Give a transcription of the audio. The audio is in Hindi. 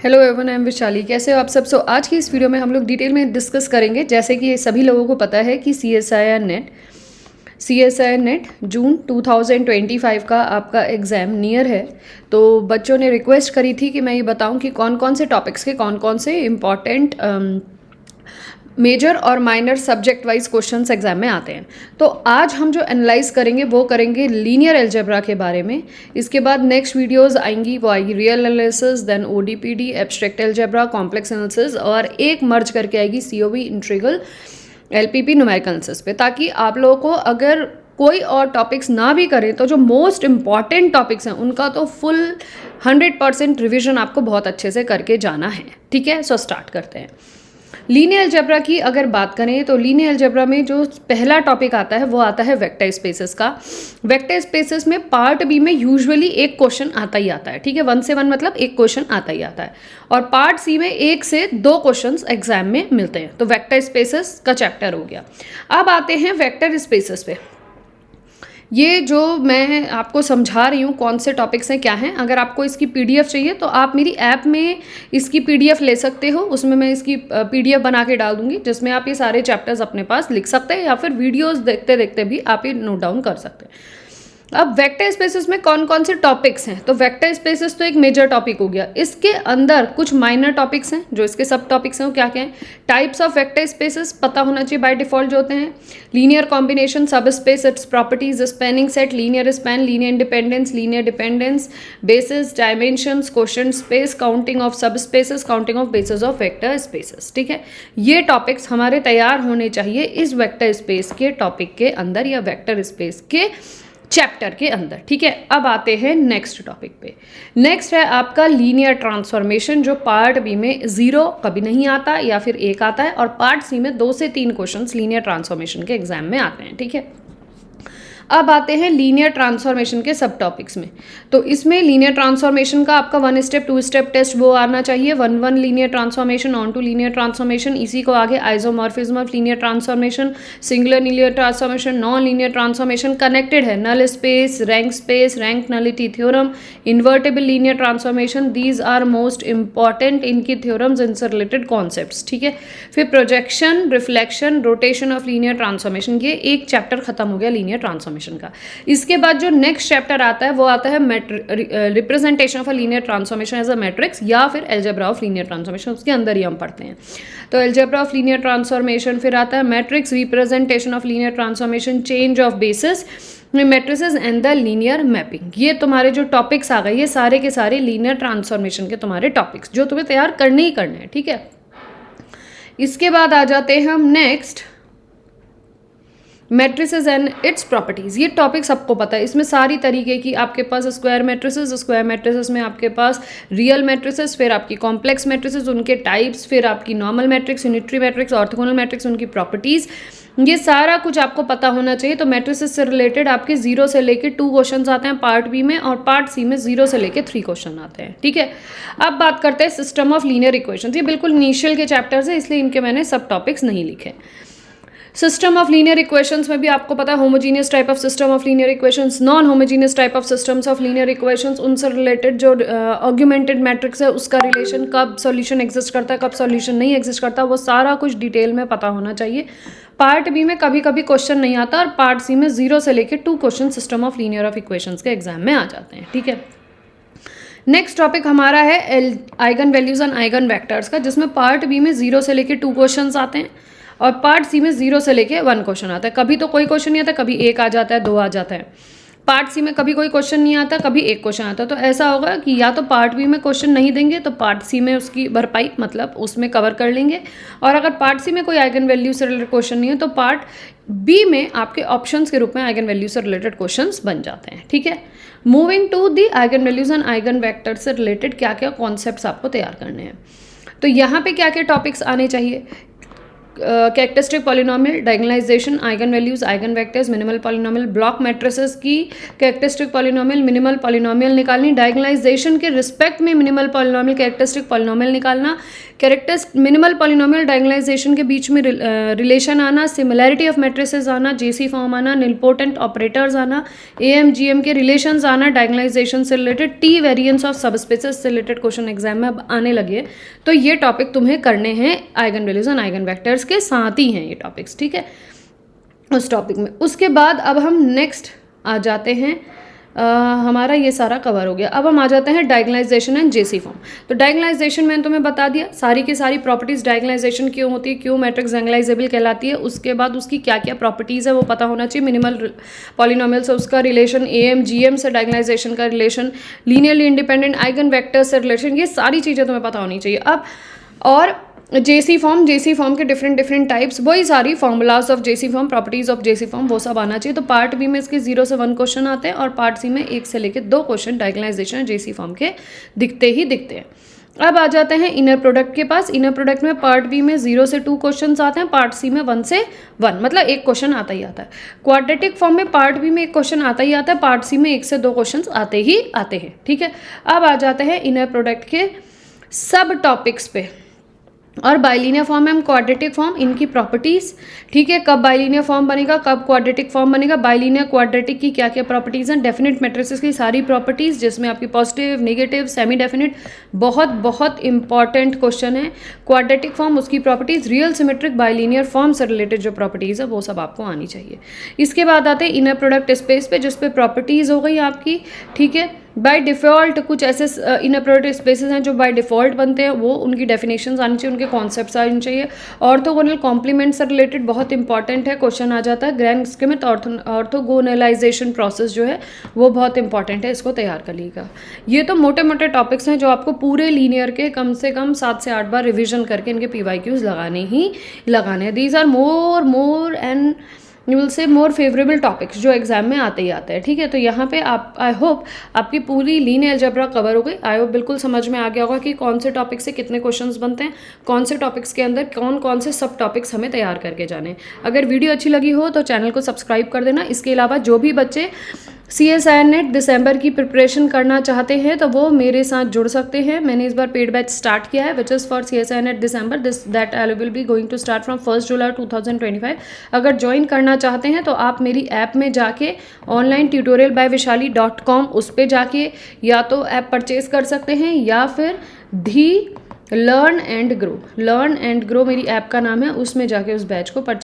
Hello everyone, I am Vishali. कैसे हो आप सब? आज की इस वीडियो में हम लोग डिटेल में डिस्कस करेंगे। जैसे कि सभी लोगों को पता है कि C S I R NET June 2025 का आपका एग्ज़ाम नियर है। तो बच्चों ने रिक्वेस्ट करी थी कि मैं ये बताऊं कि कौन कौन से टॉपिक्स के कौन कौन से इम्पॉर्टेंट मेजर और minor subject wise questions exam में आते हैं। तो आज हम जो एनालाइज करेंगे वो करेंगे लीनियर अलजेब्रा के बारे में। इसके बाद नेक्स्ट वीडियोस आएंगी, वो आएगी real analysis, then ODPD, abstract algebra, complex analysis और एक मर्ज करके आएगी COV, integral, LPP, numerical analysis पे, ताकि आप लोगों को अगर कोई और टॉपिक्स ना भी करें तो जो मोस्ट इम्पॉर्टेंट टॉपिक्स हैं उनका तो फुल 100% रिविजन आपको बहुत अच्छे से करके जाना है। ठीक है, सो स्टार्ट करते हैं। लीनियर अलजेब्रा की अगर बात करें तो लीनियर अलजेब्रा में जो पहला टॉपिक आता है वो आता है वेक्टर स्पेसेस का। वेक्टर स्पेसेस में पार्ट बी में यूजुअली एक क्वेश्चन आता ही आता है। ठीक है, 1 से 1 मतलब एक क्वेश्चन आता ही आता है। और पार्ट सी में 1 से 2 क्वेश्चंस एग्जाम में मिलते हैं। तो वेक्टर स्पेसेस का चैप्टर हो गया। अब आते हैं वेक्टर स्पेसेस पे। ये जो मैं आपको समझा रही हूँ कौन से टॉपिक्स हैं, क्या हैं। अगर आपको इसकी पीडीएफ चाहिए तो आप मेरी ऐप में इसकी पीडीएफ ले सकते हो। उसमें मैं इसकी पीडीएफ बना के डाल दूंगी, जिसमें आप ये सारे चैप्टर्स अपने पास लिख सकते हैं, या फिर वीडियोस देखते देखते भी आप ये नोट डाउन कर सकते हैं। अब वेक्टर स्पेसेस में कौन कौन से टॉपिक्स हैं, तो वेक्टर स्पेसेस तो एक मेजर टॉपिक हो गया। इसके अंदर कुछ माइनर टॉपिक्स हैं, जो इसके सब टॉपिक्स हैं वो क्या क्या हैं। टाइप्स ऑफ वेक्टर स्पेसेस पता होना चाहिए बाय डिफॉल्ट जो होते हैं। Linear combination, sub space, its properties, spanning set, linear span, linear independence, linear dependence, basis, dimensions, quotient space, counting of sub spaces, counting of basis of vector spaces. ठीक है, ये टॉपिक्स हमारे तैयार होने चाहिए इस वेक्टर स्पेस के टॉपिक के अंदर या वेक्टर स्पेस के चैप्टर के अंदर। ठीक है, अब आते हैं नेक्स्ट टॉपिक पे। नेक्स्ट है आपका लीनियर ट्रांसफॉर्मेशन, जो पार्ट बी में 0 कभी नहीं आता या फिर 1 आता है, और पार्ट सी में 2 से 3 क्वेश्चंस लीनियर ट्रांसफॉर्मेशन के एग्जाम में आते हैं। ठीक है, अब आते हैं लीनियर ट्रांसफॉर्मेशन के सब टॉपिक्स में। तो इसमें लीनियर ट्रांसफॉर्मेशन का आपका 1 स्टेप 2 स्टेप टेस्ट वो आना चाहिए। 1 linear transformation, onto linear transformation, इसी को आगे isomorphism of linear transformation, singular linear transformation, non linear transformation, connected है null space, rank nullity theorem, invertible linear transformation. These are most important इनकी थ्योरम्स, इनसे रिलेटेड कॉन्सेप्ट्स। ठीक है, फिर projection, reflection, rotation of linear transformation. ये एक चैप्टर खत्म हो गया लीनियर ट्रांसफॉर्मेशन का। इसके बाद जो नेक्स्ट चैप्टर आता है वो आता है representation of a linear transformation as a matrix, या फिर अलजेब्रा ऑफ लीनियर ट्रांसफॉर्मेशन, उसके अंदर ही हम पढ़ते हैं। तो अलजेब्रा ऑफ लीनियर ट्रांसफॉर्मेशन, फिर आता है matrix, representation of linear transformation, change of basis, matrices and the linear mapping. ये तुम्हारे जो टॉपिक्स आ गए, ये सारे के सारे लीनियर ट्रांसफॉर्मेशन के तुम्हारे टॉपिक्स, जो तुम्हें तैयार करने ही करने हैं। ठीक है, इसके बाद आ जाते हैं हम next matrices and it's properties. ये टॉपिक सबको पता है। इसमें सारी तरीके की आपके पास स्क्वायर मैट्रिसेस में आपके पास रियल मैट्रिसेस, फिर आपकी कॉम्प्लेक्स मैट्रिसेस, उनके टाइप्स, फिर आपकी normal matrix, unitary matrix, orthogonal matrix, उनकी प्रॉपर्टीज़, ये सारा कुछ आपको पता होना चाहिए। तो मैट्रिसेस से रिलेटेड आपके 0 से लेके 2 क्वेश्चन आते हैं पार्ट बी में, और पार्ट सी में 0 से लेके 3 क्वेश्चन आते हैं। ठीक है, अब बात करते हैं सिस्टम ऑफ लीनियर इक्वेशंस। ये बिल्कुल इनिशियल के चैप्टर्स है, इसलिए इनके मैंने सब टॉपिक्स नहीं लिखे। सिस्टम ऑफ लीनियर इक्वेशंस में भी आपको पता है homogeneous type of system of linear equations, non homogeneous type of systems of linear equations, उनसे रिलेटेड जो ऑर्गुमेंटेड मैट्रिक्स है उसका रिलेशन, कब सॉल्यूशन एग्जिस्ट करता है, कब सॉल्यूशन नहीं एग्जिस्ट करता, वो सारा कुछ डिटेल में पता होना चाहिए। पार्ट बी में कभी कभी क्वेश्चन नहीं आता, और पार्ट सी में 0 से लेकर 2 question system of linear of equations के एग्जाम में आ जाते हैं। ठीक है, नेक्स्ट टॉपिक हमारा है eigen values and eigen vectors का, जिसमें पार्ट बी में 0 से लेकर 2 क्वेश्चन आते हैं, और पार्ट सी में 0 से लेके 1 क्वेश्चन आता है। कभी तो कोई क्वेश्चन नहीं आता, कभी 1 आ जाता है, 2 आ जाता है। पार्ट सी में कभी कोई क्वेश्चन नहीं आता, कभी 1 क्वेश्चन आता है। तो ऐसा होगा कि या तो पार्ट बी में क्वेश्चन नहीं देंगे तो पार्ट सी में उसकी भरपाई, मतलब उसमें कवर कर लेंगे, और अगर पार्ट सी में कोई आइगन वैल्यू से रिलेटेड क्वेश्चन नहीं है तो पार्ट बी में आपके ऑप्शंस के रूप में आइगन वैल्यू से रिलेटेड क्वेश्चंस बन जाते हैं। ठीक है, moving to the eigen values and eigen vector से रिलेटेड क्या क्या कॉन्सेप्ट्स आपको तैयार करने हैं। तो यहाँ पे क्या क्या टॉपिक्स आने चाहिए। Characteristic polynomial, diagonalization, eigen values, eigen vectors, minimal polynomial, block matrices की कैरेक्टरिस्टिक पॉलिनोमियल, मिनिमल पॉलिनोमियल निकालनी, डायगोनलाइजेशन के रिस्पेक्ट में मिनिमल पॉलिनोमियल, कैरेक्टरिस्टिक पॉलिनोमियल निकालना, मिनिमल पॉलिनोमियल डायगोनलाइजेशन के बीच में रिलेशन आना, सिमिलैरिटी ऑफ मैट्रिसेस आना, जेसी फॉर्म आना, निलपोटेंट ऑपरेटर्स आना, एएम जीएम के रिलेशंस आना डायगोनलाइजेशन से related, T variance of subspaces से रिलेटेड क्वेश्चन एग्जाम में अब आने लगे। तो ये टॉपिक तुम्हें करने हैं eigen values and eigen vectors के साथ ही हैं ये टॉपिक्स, ठीक है, उस टॉपिक में। उसके बाद अब हम नेक्स्ट आ जाते हैं, हमारा ये सारा कवर हो गया। अब हम आ जाते हैं डायगोनलाइजेशन एंड जेसी फॉर्म। तो डायगोनलाइजेशन मैंने तुम्हें बता दिया, सारी की सारी प्रॉपर्टीज डायगोनलाइजेशन क्यों होती है, क्यों मैट्रिक्स डायगोनलाइजेबल कहलाती है, उसके बाद उसकी क्या क्या प्रॉपर्टीज़ है वो पता होना चाहिए, मिनिमल पॉलिनोमियल से उसका रिलेशन, एएम जीएम से डायगोनलाइजेशन का relation, linearly independent eigen vectors से रिलेशन, ये सारी चीज़ें तुम्हें पता होनी चाहिए। अब और जेसी फॉर्म के डिफरेंट टाइप्स, वही सारी formulas of JC form, properties of JC form, वो सब आना चाहिए। तो पार्ट बी में इसके 0 से 1 क्वेश्चन आते हैं और पार्ट सी में 1 से लेकर 2 क्वेश्चन डायगोनलाइजेशन जेसी फॉर्म के दिखते हैं। अब आ जाते हैं इनर प्रोडक्ट के पास। इनर प्रोडक्ट में पार्ट बी में 0 से 2 क्वेश्चन आते हैं, पार्ट सी में 1 से 1, मतलब 1 क्वेश्चन आता ही आता है। क्वाड्रेटिक फॉर्म में पार्ट बी में 1 क्वेश्चन आता ही आता है, पार्ट सी में 1 से 2 क्वेश्चन आते ही आते हैं, ठीक है। अब आ जाते हैं इनर प्रोडक्ट के सब टॉपिक्स पे। और बाइलिनियर फॉर्म है हम क्वाड्रेटिक फॉर्म, इनकी प्रॉपर्टीज़, ठीक है, कब बाइलिनियर फॉर्म बनेगा, कब क्वाड्रेटिक फॉर्म बनेगा, बाइलिनियर क्वाड्रेटिक की क्या क्या प्रॉपर्टीज़ हैं, डेफिनेट मैट्रिसेस की सारी प्रॉपर्टीज़, जिसमें आपकी पॉजिटिव, नेगेटिव, सेमी डेफिनेट, बहुत इंपॉर्टेंट क्वेश्चन है। क्वाड्रेटिक फॉर्म, उसकी properties, real symmetric bilinear form से रिलेटेड जो प्रॉपर्टीज़ है वो सब आपको आनी चाहिए। इसके बाद आते हैं इनर प्रोडक्ट स्पेस पे, जिस पे प्रॉपर्टीज़ हो गई आपकी, ठीक है। बाय डिफ़ॉल्ट कुछ ऐसे इनर प्रोडक्ट स्पेसेस हैं जो बाय डिफ़ॉल्ट बनते हैं, वो उनकी डेफिनेशंस आनी चाहिए, उनके कॉन्सेप्ट्स आने चाहिए। ऑर्थोगोनल कॉम्प्लीमेंट से रिलेटेड बहुत इंपॉर्टेंट है, क्वेश्चन आ जाता है। ग्रैंड स्किमित ऑर्थोगोनलाइजेशन प्रोसेस जो है वो बहुत इंपॉर्टेंट है, इसको तैयार कर लीजिएगा। ये तो मोटे मोटे टॉपिक्स हैं जो आपको पूरे लीनियर के कम से कम 7 से 8 बार रिविजन करके इनके PYQs लगाने हैं। These are more and you will say more favourable topics जो एग्जाम में आते ही आते हैं, ठीक है। तो यहाँ पे आप, आई होप आपकी पूरी लीनियर अलजेब्रा कवर हो गई। आई होप बिल्कुल समझ में आ गया होगा कि कौन से टॉपिक से कितने क्वेश्चंस बनते हैं, कौन से टॉपिक्स के अंदर कौन से सब टॉपिक्स हमें तैयार करके जाने हैं। अगर वीडियो अच्छी लगी हो तो चैनल को सब्सक्राइब कर देना। इसके अलावा जो भी बच्चे CSIR नेट दिसंबर की प्रिपरेशन करना चाहते हैं तो वो मेरे साथ जुड़ सकते हैं। मैंने इस बार पेड बैच स्टार्ट किया है which is for CSIR NET December, that I will be going to start from 1 July 2025। अगर ज्वाइन करना चाहते हैं तो आप मेरी ऐप में जाके ऑनलाइन ट्यूटोरियल बाय वैशाली.com उस पर जाके या तो ऐप परचेज कर सकते हैं या फिर धी लर्न एंड ग्रो मेरी ऐप का नाम है, उसमें जाके उस बैच को